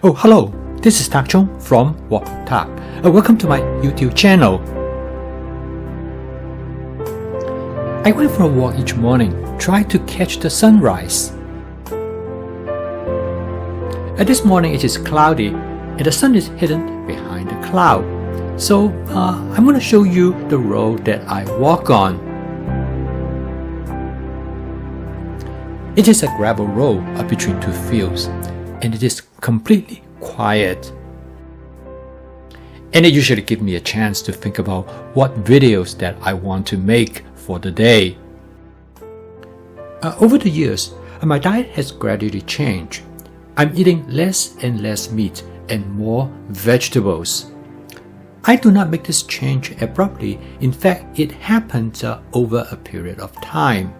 Oh, hello, this is Tak Chung from Walk with Tak. Welcome to my YouTube channel. I went for a walk each morning, trying to catch the sunrise. This morning it is cloudy and the sun is hidden behind the cloud. So I'm going to show you the road that I walk on. It is a gravel road between two fields, and it is completely quiet. And it usually gives me a chance to think about what videos that I want to make for the day. Over the years, my diet has gradually changed. I'm eating less and less meat and more vegetables. I do not make this change abruptly. In fact, it happens over a period of time.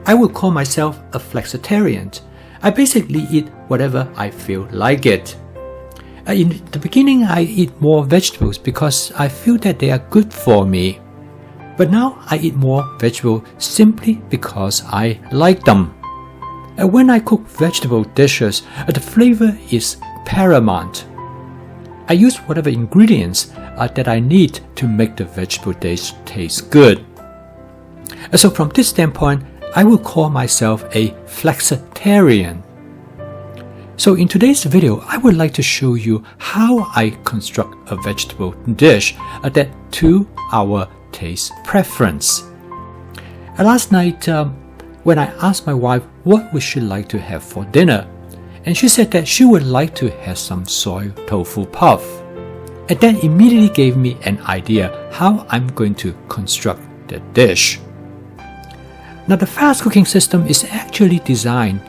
I would call myself a flexitarian. I basically eat whatever I feel like it. In the beginning, I eat more vegetables because I feel that they are good for me. But now I eat more vegetables simply because I like them. When I cook vegetable dishes, the flavor is paramount. I use whatever ingredients that I need to make the vegetable dish taste good. So from this standpoint, I will call myself a flexitarian. So in today's video, I would like to show you how I construct a vegetable dish that to our taste preference. Last night, when I asked my wife what would she like to have for dinner, and she said that she would like to have some soy tofu puff. And that immediately gave me an idea how I'm going to construct the dish. Now the fast cooking system is actually designed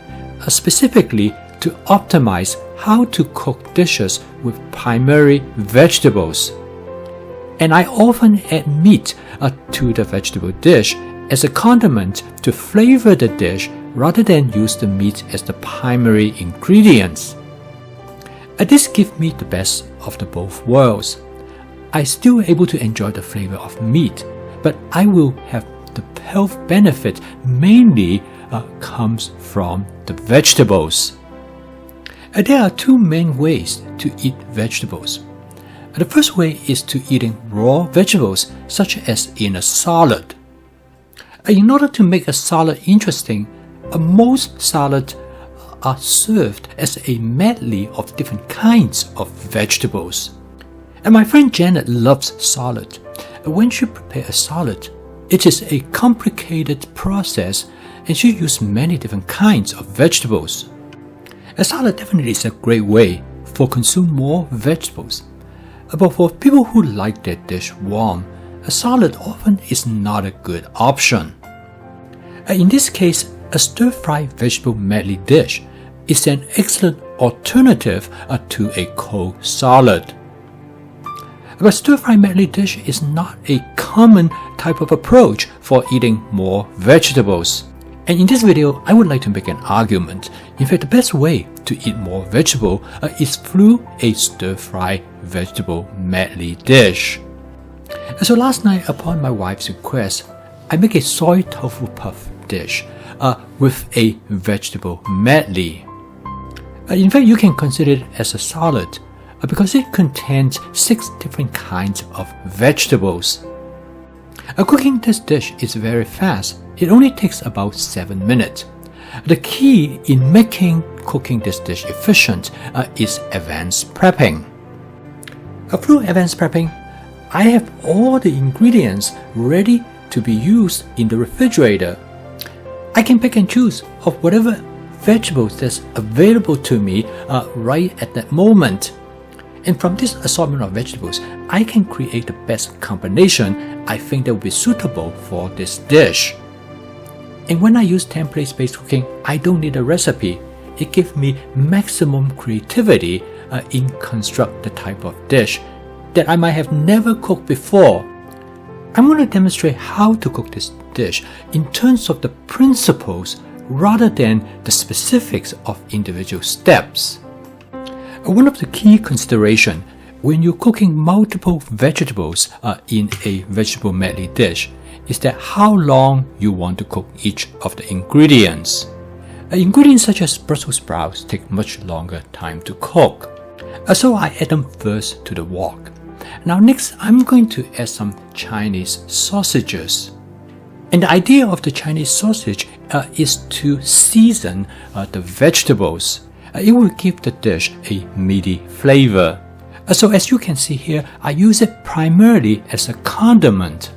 specifically to optimize how to cook dishes with primary vegetables. And I often add meat to the vegetable dish as a condiment to flavor the dish rather than use the meat as the primary ingredients. This gives me the best of the both worlds. I'm still able to enjoy the flavor of meat, but I will have the health benefit mainly comes from the vegetables. There are two main ways to eat vegetables. The first way is to eating raw vegetables, such as in a salad. In order to make a salad interesting, most salads are served as a medley of different kinds of vegetables. And my friend Janet loves salad. When she prepares a salad, it is a complicated process and she uses many different kinds of vegetables. A salad definitely is a great way for consuming more vegetables. But for people who like their dish warm, a salad often is not a good option. In this case, a stir-fried vegetable medley dish is an excellent alternative to a cold salad. But stir-fried medley dish is not a common type of approach for eating more vegetables. And in this video, I would like to make an argument. In fact, the best way to eat more vegetable is through a stir-fried vegetable medley dish. So last night, upon my wife's request, I make a soy tofu puff dish with a vegetable medley. In fact, you can consider it as a salad because it contains 6 different kinds of vegetables. Cooking this dish is very fast. It only takes about 7 minutes. The key in making cooking this dish efficient is advanced prepping. Through advanced prepping, I have all the ingredients ready to be used in the refrigerator. I can pick and choose of whatever vegetables that's available to me right at that moment. And from this assortment of vegetables, I can create the best combination I think that will be suitable for this dish. And when I use template-based cooking, I don't need a recipe. It gives me maximum creativity in construct the type of dish that I might have never cooked before. I'm going to demonstrate how to cook this dish in terms of the principles rather than the specifics of individual steps. One of the key considerations when you're cooking multiple vegetables in a vegetable medley dish is that how long you want to cook each of the ingredients. Ingredients such as Brussels sprouts take much longer time to cook, so I add them first to the wok. Now next, I'm going to add some Chinese sausages. And the idea of the Chinese sausage is to season the vegetables. It will give the dish a meaty flavor. So as you can see here, I use it primarily as a condiment.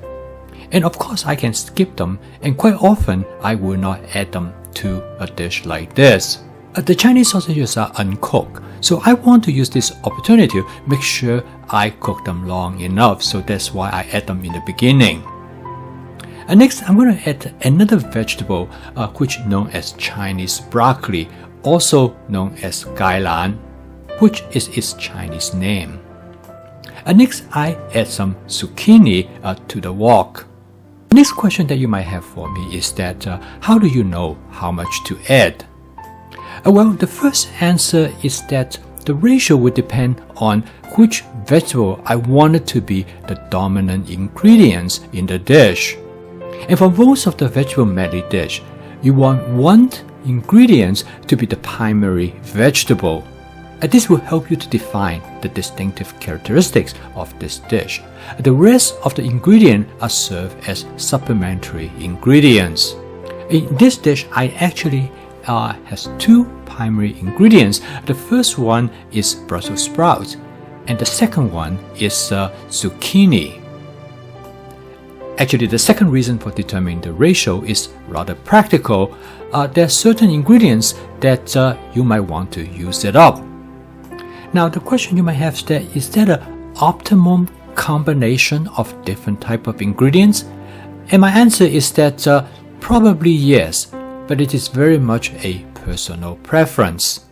And of course I can skip them, and quite often I will not add them to a dish like this. The Chinese sausages are uncooked, so I want to use this opportunity to make sure I cook them long enough, so that's why I add them in the beginning. Next, I'm going to add another vegetable which is known as Chinese broccoli, also known as gailan, which is its Chinese name. Next, I add some zucchini to the wok. The next question that you might have for me is that how do you know how much to add? Well, the first answer is that the ratio would depend on which vegetable I want it to be the dominant ingredients in the dish. And for most of the vegetable medley dish, you want one ingredient to be the primary vegetable. This will help you to define the distinctive characteristics of this dish. The rest of the ingredients are served as supplementary ingredients. In this dish, I actually has two primary ingredients. The first one is Brussels sprouts, and the second one is zucchini. Actually, the second reason for determining the ratio is rather practical. There are certain ingredients that you might want to use it up. Now, the question you might have is that an optimum combination of different type of ingredients? And my answer is that probably yes, but it is very much a personal preference.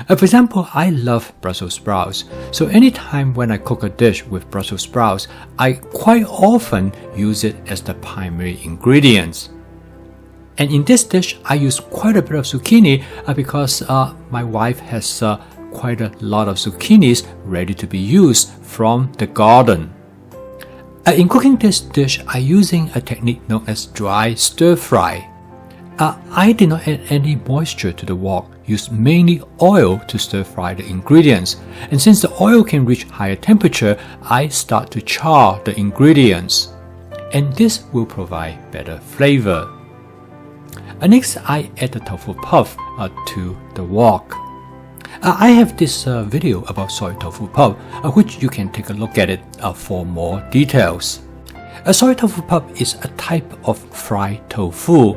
For example, I love Brussels sprouts, so anytime when I cook a dish with Brussels sprouts, I quite often use it as the primary ingredients. And in this dish, I use quite a bit of zucchini because my wife has quite a lot of zucchinis ready to be used from the garden. In cooking this dish, I'm using a technique known as dry stir fry. I did not add any moisture to the wok, used mainly oil to stir fry the ingredients. And since the oil can reach higher temperature, I start to char the ingredients. And this will provide better flavor. Next, I add the tofu puff to the wok. I have this video about soy tofu puff, which you can take a look at it for more details. A soy tofu puff is a type of fried tofu.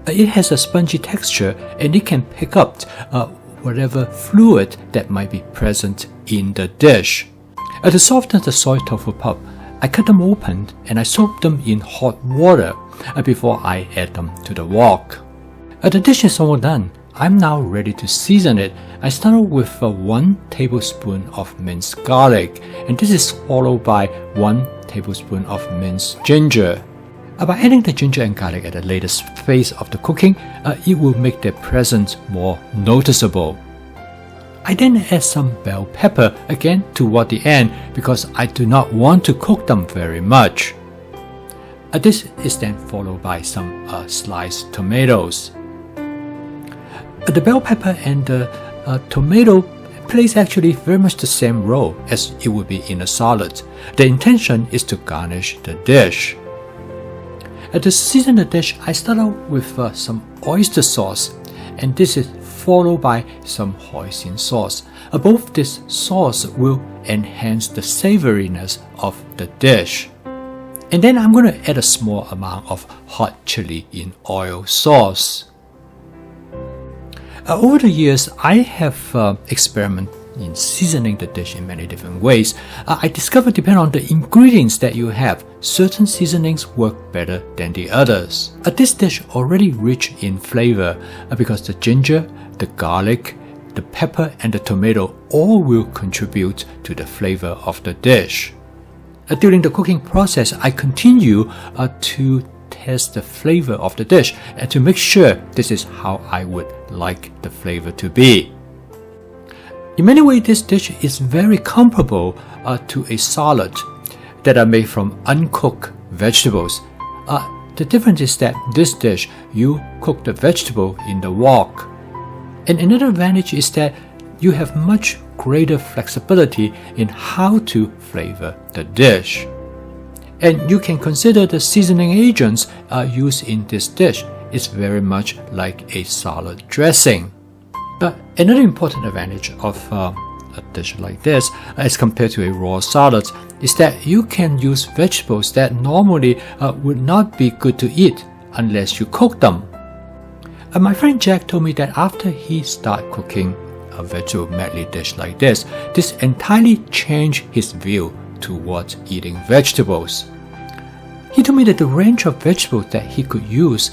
It has a spongy texture and it can pick up whatever fluid that might be present in the dish. To soften the soy tofu puff, I cut them open and I soak them in hot water before I add them to the wok. The dish is all done. I'm now ready to season it. I start with 1 tablespoon of minced garlic, and this is followed by 1 tablespoon of minced ginger. By adding the ginger and garlic at the later phase of the cooking, it will make their presence more noticeable. I then add some bell pepper again toward the end because I do not want to cook them very much. This is then followed by some sliced tomatoes. The bell pepper and the tomato plays actually very much the same role as it would be in a salad. The intention is to garnish the dish. To season the dish, I start out with some oyster sauce, and this is followed by some hoisin sauce. Both this sauce will enhance the savoriness of the dish. And then I'm going to add a small amount of hot chili in oil sauce. Over the years, I have experimented in seasoning the dish in many different ways. I discovered depending on the ingredients that you have, certain seasonings work better than the others. This dish already rich in flavor because the ginger, the garlic, the pepper and the tomato all will contribute to the flavor of the dish. During the cooking process, I continue to test the flavor of the dish and to make sure this is how I would like the flavor to be. In many ways, this dish is very comparable to a salad that are made from uncooked vegetables. The difference is that this dish, you cook the vegetable in the wok. And another advantage is that you have much greater flexibility in how to flavor the dish. And you can consider the seasoning agents used in this dish. It's very much like a salad dressing. But another important advantage of a dish like this, as compared to a raw salad, is that you can use vegetables that normally would not be good to eat unless you cook them. My friend Jack told me that after he started cooking a vegetable medley dish like this entirely changed his view towards eating vegetables. He told me that the range of vegetables that he could use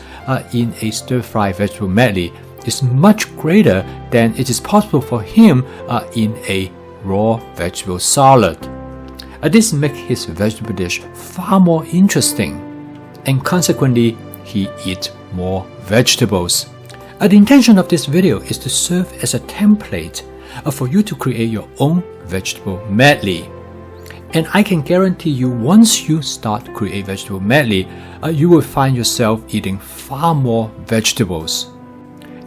in a stir-fry vegetable medley is much greater than it is possible for him in a raw vegetable salad. This makes his vegetable dish far more interesting, and consequently, he eats more vegetables. The intention of this video is to serve as a template for you to create your own vegetable medley. And I can guarantee you, once you start create vegetable medley, you will find yourself eating far more vegetables.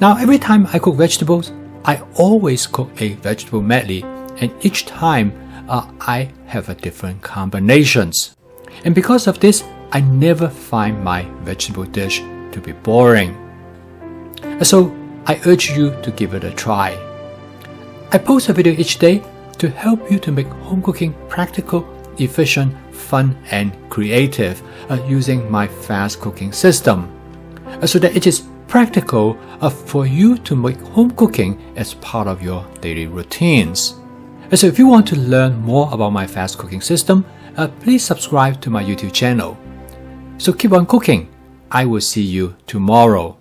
Now, every time I cook vegetables, I always cook a vegetable medley, and each time I have a different combinations. And because of this, I never find my vegetable dish to be boring. So I urge you to give it a try. I post a video each day to help you to make home cooking practical, efficient, fun, and creative using my fast cooking system, so that it is practical for you to make home cooking as part of your daily routines. So if you want to learn more about my fast cooking system, please subscribe to my YouTube channel. So keep on cooking. I will see you tomorrow.